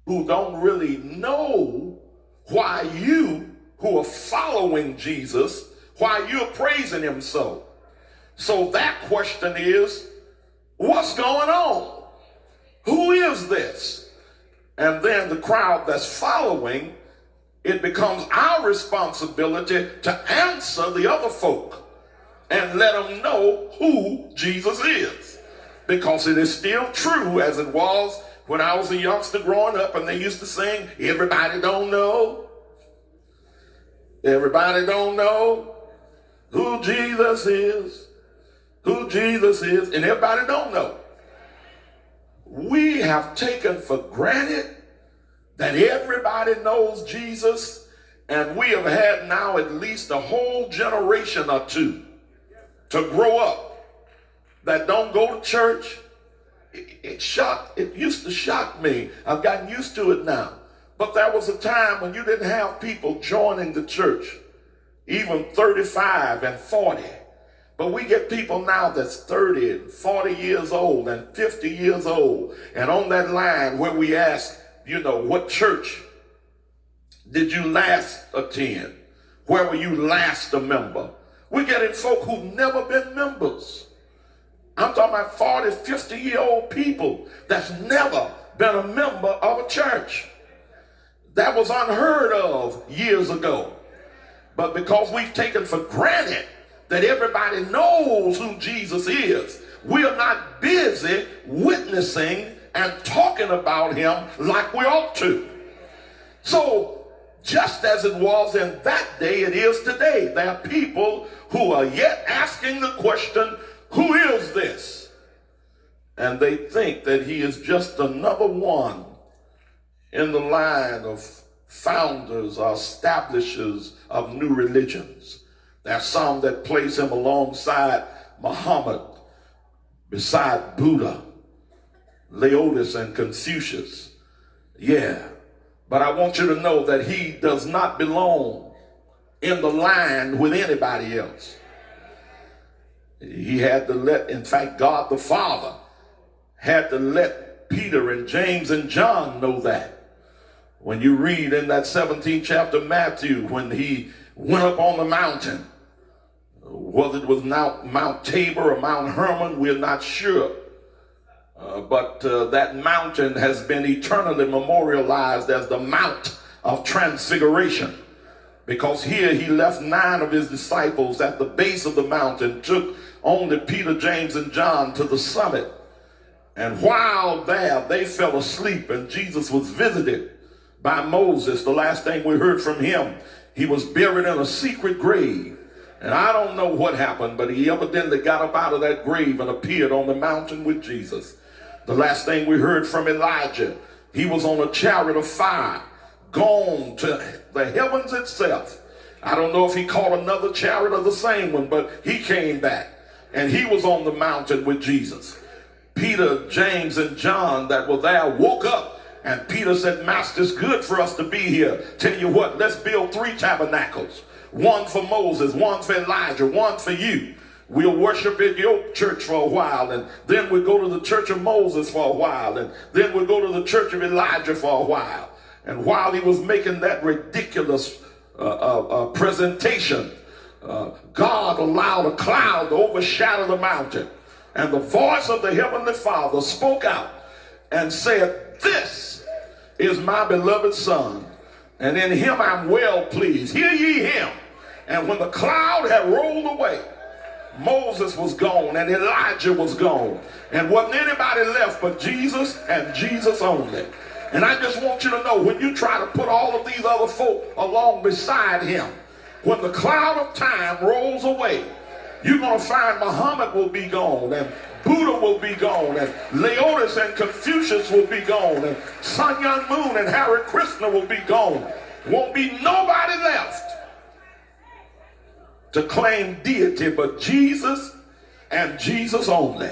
who don't really know why you who are following Jesus, why you're praising him so. So that question is, what's going on? Who is this? And then the crowd that's following, it becomes our responsibility to answer the other folk and let them know who Jesus is. Because it is still true, as it was when I was a youngster growing up and they used to sing, everybody don't know. Everybody don't know who Jesus is. Who Jesus is, and everybody don't know. We have taken for granted that everybody knows Jesus, and we have had now at least a whole generation or two to grow up that don't go to church. It used to shock me. I've gotten used to it now. But there was a time when you didn't have people joining the church, even 35 and 40. But we get people now that's 30 and 40 years old and 50 years old. And on that line where we ask, what church did you last attend? Where were you last a member? We're getting folk who've never been members. I'm talking about 40, 50-year-old people that's never been a member of a church. That was unheard of years ago. But because we've taken for granted that everybody knows who Jesus is, we are not busy witnessing and talking about him like we ought to. So just as it was in that day, it is today. There are people who are yet asking the question, who is this? And they think that he is just another one in the line of founders or establishers of new religions. There are some that place him alongside Muhammad, beside Buddha, Laodice, and Confucius. Yeah, but I want you to know that he does not belong in the line with anybody else. He had to in fact, God the Father had to let Peter and James and John know that. When you read in that 17th chapter of Matthew, when he went up on the mountain, whether it was Mount Tabor or Mount Hermon, we're not sure. But that mountain has been eternally memorialized as the Mount of Transfiguration. Because here he left 9 of his disciples at the base of the mountain, took only Peter, James, and John to the summit. And while there, they fell asleep, and Jesus was visited by Moses. The last thing we heard from him, he was buried in a secret grave. And I don't know what happened, but he evidently got up out of that grave and appeared on the mountain with Jesus. The last thing we heard from Elijah, he was on a chariot of fire, gone to the heavens itself. I don't know if he caught another chariot or the same one, but he came back and he was on the mountain with Jesus. Peter, James, and John that were there woke up, and Peter said, Master, it's good for us to be here. Tell you what, let's build 3 tabernacles. One for Moses, one for Elijah, one for you. We'll worship at your church for a while, and then we'll go to the church of Moses for a while, and then we'll go to the church of Elijah for a while. And while he was making that ridiculous presentation, God allowed a cloud to overshadow the mountain. And the voice of the Heavenly Father spoke out and said, this is my beloved Son, and in him I'm well pleased. Hear ye him. And when the cloud had rolled away, Moses was gone and Elijah was gone. And wasn't anybody left but Jesus and Jesus only. And I just want you to know, when you try to put all of these other folk along beside him, when the cloud of time rolls away, you're going to find Muhammad will be gone, and Buddha will be gone, and Laodice and Confucius will be gone, and Sun Myung Moon and Hare Krishna will be gone. Won't be nobody left to claim deity but Jesus and Jesus only.